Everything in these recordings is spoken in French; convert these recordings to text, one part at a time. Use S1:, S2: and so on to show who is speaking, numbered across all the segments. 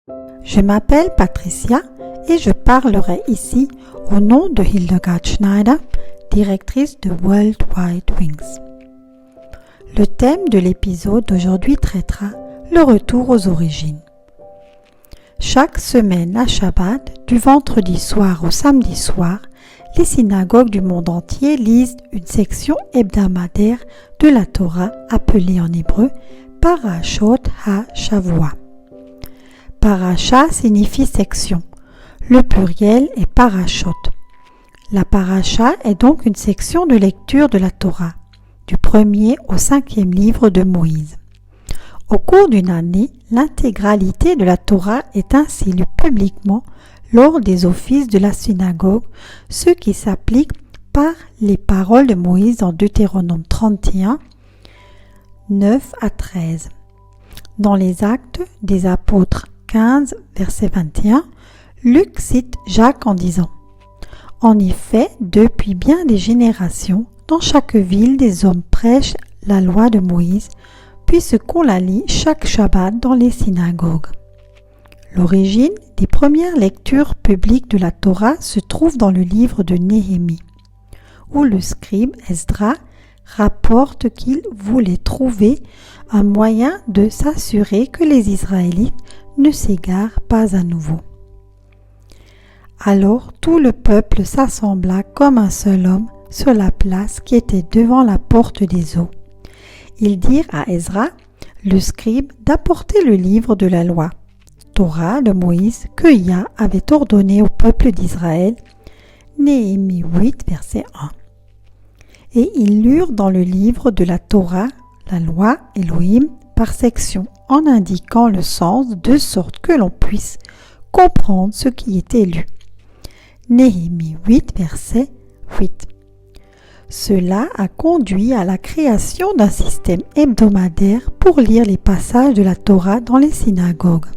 S1: Je m'appelle Patricia et je parlerai ici au nom de Hildegard Schneider, directrice de World Wide Wings. Le thème de l'épisode d'aujourd'hui traitera le retour aux origines. Chaque semaine à Shabbat, du vendredi soir au samedi soir, les synagogues du monde entier lisent une section hebdomadaire de la Torah appelée en hébreu Parashot HaShavua. Parasha signifie section. Le pluriel est parashot. La parasha est donc une section de lecture de la Torah, du 1er au 5e livre de Moïse. Au cours d'une année, l'intégralité de la Torah est ainsi lue publiquement lors des offices de la synagogue, ce qui s'applique par les paroles de Moïse dans Deutéronome 31, 9 à 13. Dans les Actes des Apôtres 15, verset 21, Luc cite Jacques en disant « En effet, depuis bien des générations, dans chaque ville des hommes prêchent la loi de Moïse, puisqu'on la lit chaque Shabbat dans les synagogues. » L'origine des premières lectures publiques de la Torah se trouve dans le livre de Néhémie, où le scribe Esdra rapporte qu'il voulait trouver un moyen de s'assurer que les Israélites ne s'égarent pas à nouveau. Alors tout le peuple s'assembla comme un seul homme sur la place qui était devant la porte des eaux. Ils dirent à Ezra, le scribe, d'apporter le livre de la loi, Torah de Moïse, que Yah avait ordonné au peuple d'Israël, Néhémie 8, verset 1. Et ils lurent dans le livre de la Torah, la loi Elohim, par section, en indiquant le sens de sorte que l'on puisse comprendre ce qui était lu. Néhémie 8, verset 8. Cela a conduit à la création d'un système hebdomadaire pour lire les passages de la Torah dans les synagogues.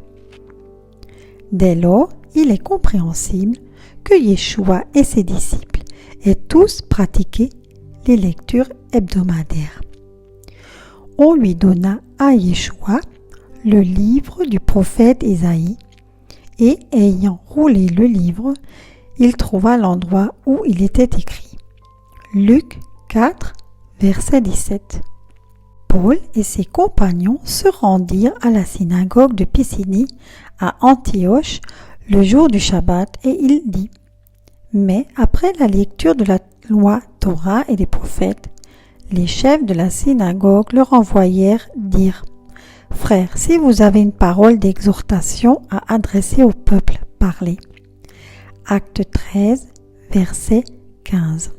S1: Dès lors, il est compréhensible que Yeshua et ses disciples aient tous pratiqué les lectures hebdomadaires. On lui donna à Yeshua le livre du prophète Ésaïe et, ayant roulé le livre, il trouva l'endroit où il était écrit. Luc 4, verset 17. Paul et ses compagnons se rendirent à la synagogue de Pisidinie à Antioche le jour du Shabbat et il dit « Mais après la lecture de la loi Torah et des prophètes, les chefs de la synagogue leur envoyèrent dire « Frères, si vous avez une parole d'exhortation à adresser au peuple, parlez. » Acte 13, verset 15.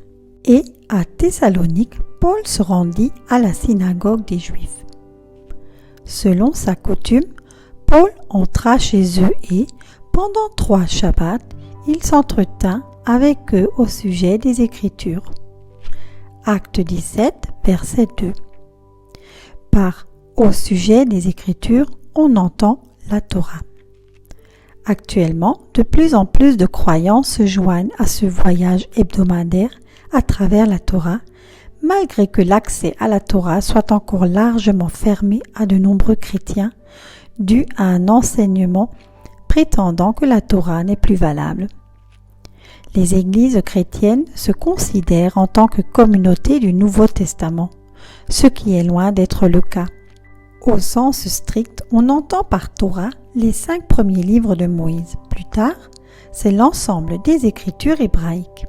S1: Et à Thessalonique, Paul se rendit à la synagogue des Juifs. Selon sa coutume, Paul entra chez eux et, pendant 3 Shabbats, il s'entretint avec eux au sujet des Écritures. Acte 17, verset 2. Par « au sujet des Écritures », on entend la Torah. Actuellement, de plus en plus de croyants se joignent à ce voyage hebdomadaire à travers la Torah, malgré que l'accès à la Torah soit encore largement fermé à de nombreux chrétiens, dû à un enseignement prétendant que la Torah n'est plus valable. Les églises chrétiennes se considèrent en tant que communauté du Nouveau Testament, ce qui est loin d'être le cas. Au sens strict, on entend par Torah les 5 premiers livres de Moïse. Plus tard, c'est l'ensemble des écritures hébraïques,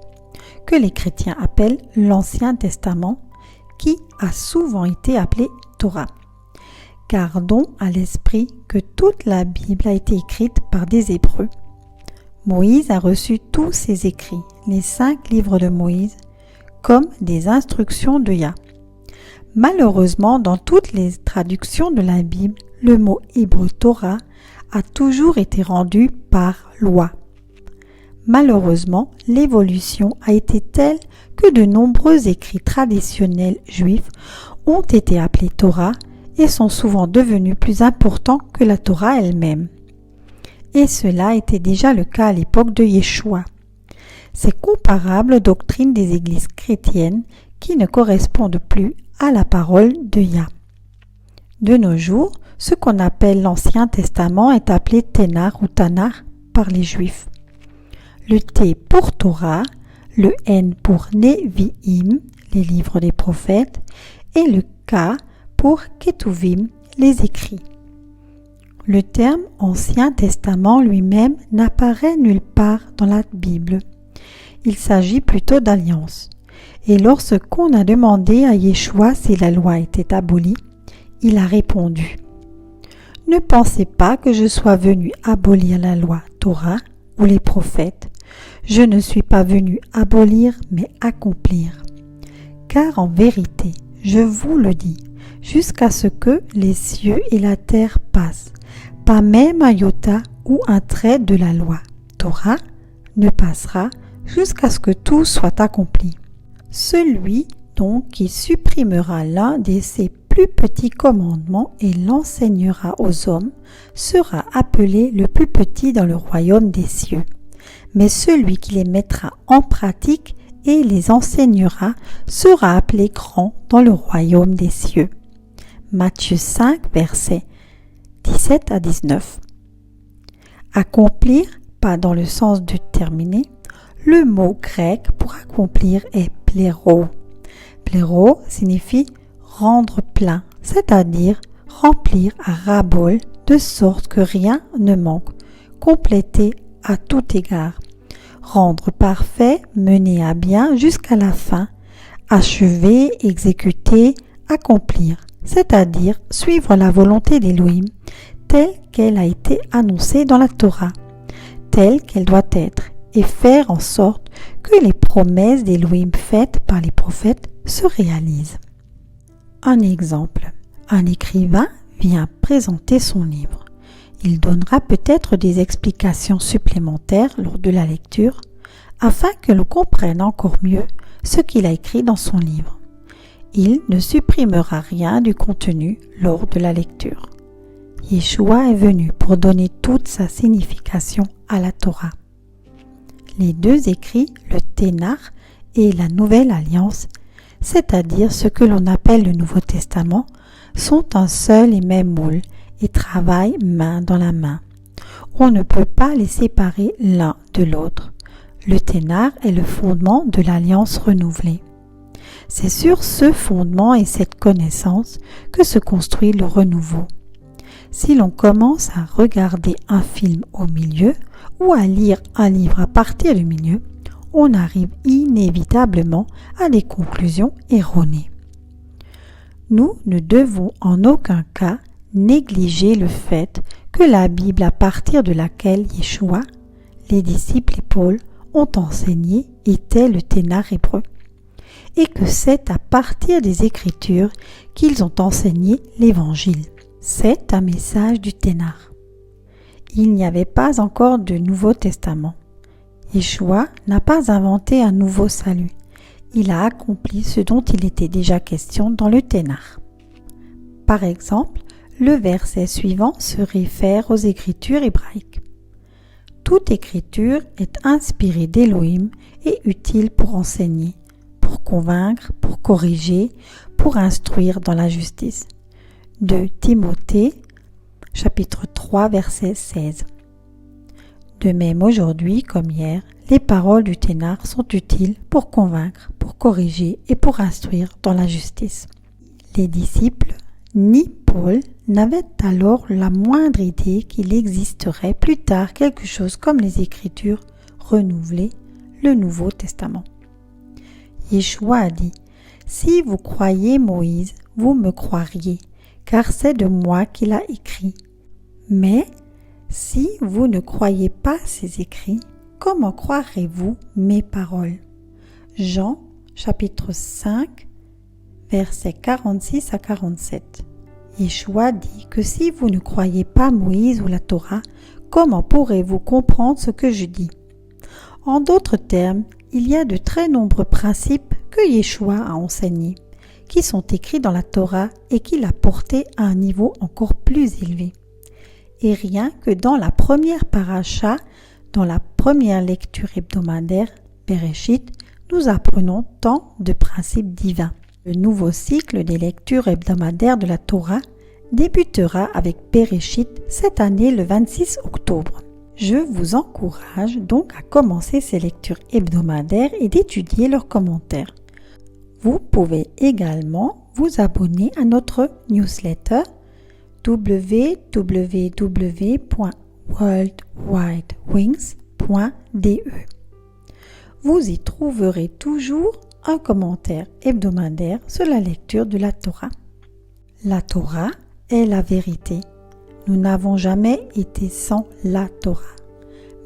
S1: que les chrétiens appellent l'Ancien Testament, qui a souvent été appelé Torah. Gardons à l'esprit que toute la Bible a été écrite par des Hébreux. Moïse a reçu tous ses écrits, les 5 livres de Moïse, comme des instructions de Yah. Malheureusement, dans toutes les traductions de la Bible, le mot hébreu Torah a toujours été rendu par loi. Malheureusement, l'évolution a été telle que de nombreux écrits traditionnels juifs ont été appelés Torah et sont souvent devenus plus importants que la Torah elle-même. Et cela était déjà le cas à l'époque de Yeshua. C'est comparable aux doctrines des églises chrétiennes qui ne correspondent plus à la parole de Yah. De nos jours, Ce qu'on appelle l'Ancien Testament est appelé Ténar ou Tanar par les Juifs. Le T pour Torah, le N pour Nevi'im, les livres des prophètes, et le K pour Ketuvim, les écrits. Le terme Ancien Testament lui-même n'apparaît nulle part dans la Bible. Il s'agit plutôt d'alliance. Et lorsqu'on a demandé à Yeshua si la loi était abolie, il a répondu « Ne pensez pas que je sois venu abolir la loi Torah ou les prophètes. Je ne suis pas venu abolir mais accomplir. Car en vérité, je vous le dis, jusqu'à ce que les cieux et la terre passent, pas même un iota ou un trait de la loi Torah ne passera jusqu'à ce que tout soit accompli. Celui donc qui supprimera l'un de ces plus petits commandements et l'enseignera aux hommes sera appelé le plus petit dans le royaume des cieux. Mais celui qui les mettra en pratique et les enseignera sera appelé grand dans le royaume des cieux. Matthieu 5, versets 17 à 19. Accomplir, pas dans le sens de terminer, le mot grec pour accomplir est pléro. Pléro signifie rendre plein, c'est-à-dire remplir à ras bol de sorte que rien ne manque, compléter à tout égard, rendre parfait, mener à bien jusqu'à la fin, achever, exécuter, accomplir, c'est-à-dire suivre la volonté d'Élohim telle qu'elle a été annoncée dans la Torah, telle qu'elle doit être, et faire en sorte que les promesses d'Élohim faites par les prophètes se réalisent. Un exemple, un écrivain vient présenter son livre. Il donnera peut-être des explications supplémentaires lors de la lecture afin que l'on comprenne encore mieux ce qu'il a écrit dans son livre. Il ne supprimera rien du contenu lors de la lecture. Yeshua est venu pour donner toute sa signification à la Torah. Les deux écrits, le Ténar et la Nouvelle Alliance, c'est-à-dire ce que l'on appelle le Nouveau Testament, sont un seul et même moule et travaillent main dans la main. On ne peut pas les séparer l'un de l'autre. Le Ténar est le fondement de l'Alliance renouvelée. C'est sur ce fondement et cette connaissance que se construit le renouveau. Si l'on commence à regarder un film au milieu ou à lire un livre à partir du milieu, on arrive inévitablement à des conclusions erronées. Nous ne devons en aucun cas négliger le fait que la Bible à partir de laquelle Yeshua, les disciples et Paul ont enseigné était le Ténar hébreu, et que c'est à partir des Écritures qu'ils ont enseigné l'Évangile. C'est un message du Ténar. Il n'y avait pas encore de Nouveau Testament. Yeshua n'a pas inventé un nouveau salut. Il a accompli ce dont il était déjà question dans le Ténar. Par exemple, le verset suivant se réfère aux Écritures hébraïques. Toute Écriture est inspirée d'Élohim et utile pour enseigner, pour convaincre, pour corriger, pour instruire dans la justice. De Timothée, chapitre 3, verset 16. De même aujourd'hui comme hier, les paroles du Ténar sont utiles pour convaincre, pour corriger et pour instruire dans la justice. Les disciples, ni Paul, n'avaient alors la moindre idée qu'il existerait plus tard quelque chose comme les Écritures renouvelées, le Nouveau Testament. Yeshua a dit « Si vous croyez Moïse, vous me croiriez, car c'est de moi qu'il a écrit. Mais si vous ne croyez pas ces écrits, comment croirez-vous mes paroles ?» Jean, chapitre 5, versets 46 à 47. Yeshua dit que si vous ne croyez pas Moïse ou la Torah, comment pourrez-vous comprendre ce que je dis? En d'autres termes, il y a de très nombreux principes que Yeshua a enseignés, qui sont écrits dans la Torah et qu'il a portés à un niveau encore plus élevé. Et rien que dans la première paracha, dans la première lecture hebdomadaire, Bereshit, nous apprenons tant de principes divins. Le nouveau cycle des lectures hebdomadaires de la Torah débutera avec Bereshit cette année le 26 octobre. Je vous encourage donc à commencer ces lectures hebdomadaires et d'étudier leurs commentaires. Vous pouvez également vous abonner à notre newsletter www.worldwidewings.de. Vous y trouverez toujours un commentaire hebdomadaire sur la lecture de la Torah. La Torah est la vérité. Nous n'avons jamais été sans la Torah.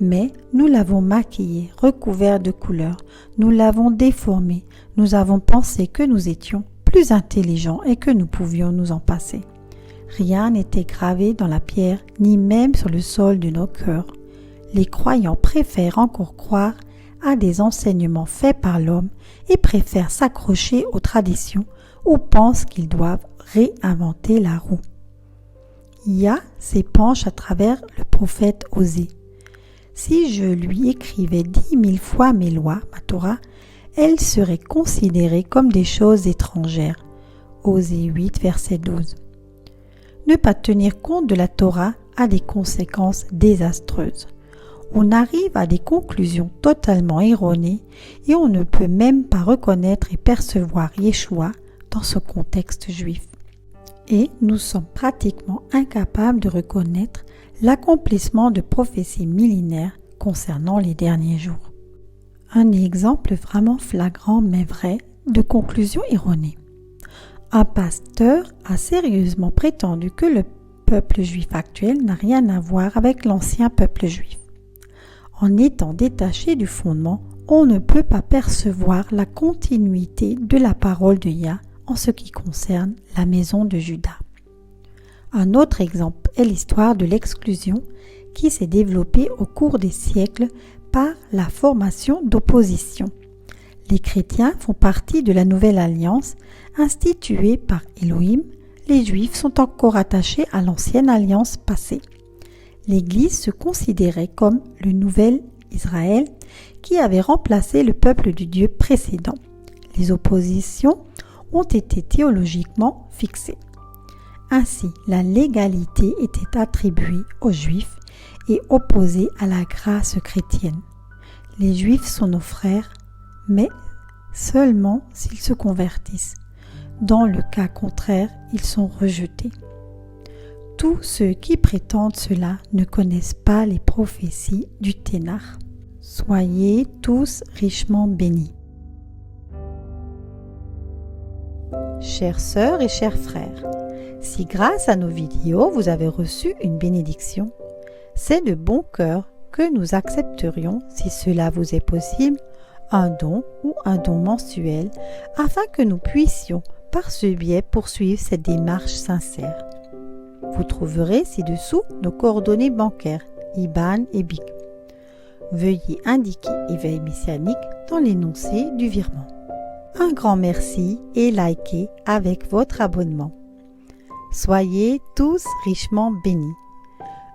S1: Mais nous l'avons maquillée, recouverte de couleurs, nous l'avons déformée, nous avons pensé que nous étions plus intelligents et que nous pouvions nous en passer. Rien n'était gravé dans la pierre, ni même sur le sol de nos cœurs. Les croyants préfèrent encore croire à des enseignements faits par l'homme et préfèrent s'accrocher aux traditions ou pensent qu'ils doivent réinventer la roue. Yah s'épanche à travers le prophète Osée. Si je lui écrivais 10 000 fois mes lois, ma Torah, elles seraient considérées comme des choses étrangères. Osée 8, verset 12. Ne pas tenir compte de la Torah a des conséquences désastreuses. On arrive à des conclusions totalement erronées et on ne peut même pas reconnaître et percevoir Yeshua dans ce contexte juif. Et nous sommes pratiquement incapables de reconnaître l'accomplissement de prophéties millénaires concernant les derniers jours. Un exemple vraiment flagrant mais vrai de conclusion erronée. Un pasteur a sérieusement prétendu que le peuple juif actuel n'a rien à voir avec l'ancien peuple juif. En étant détaché du fondement, on ne peut pas percevoir la continuité de la parole de Yah en ce qui concerne la maison de Juda. Un autre exemple est l'histoire de l'exclusion qui s'est développée au cours des siècles par la formation d'opposition. Les chrétiens font partie de la nouvelle alliance instituée par Elohim. Les juifs sont encore attachés à l'ancienne alliance passée. L'Église se considérait comme le nouvel Israël qui avait remplacé le peuple du Dieu précédent. Les oppositions ont été théologiquement fixées. Ainsi, la légalité était attribuée aux Juifs et opposée à la grâce chrétienne. Les Juifs sont nos frères, mais seulement s'ils se convertissent. Dans le cas contraire, ils sont rejetés. Tous ceux qui prétendent cela ne connaissent pas les prophéties du Ténar. Soyez tous richement bénis. Chères sœurs et chers frères, si grâce à nos vidéos vous avez reçu une bénédiction, c'est de bon cœur que nous accepterions, si cela vous est possible, un don ou un don mensuel afin que nous puissions par ce biais poursuivre cette démarche sincère. Vous trouverez ci-dessous nos coordonnées bancaires, IBAN et BIC. Veuillez indiquer Éveil Messianique dans l'énoncé du virement. Un grand merci et likez avec votre abonnement. Soyez tous richement bénis.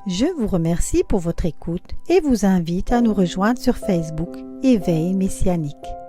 S1: Je vous remercie pour votre écoute et vous invite à nous rejoindre sur Facebook Éveil Messianique.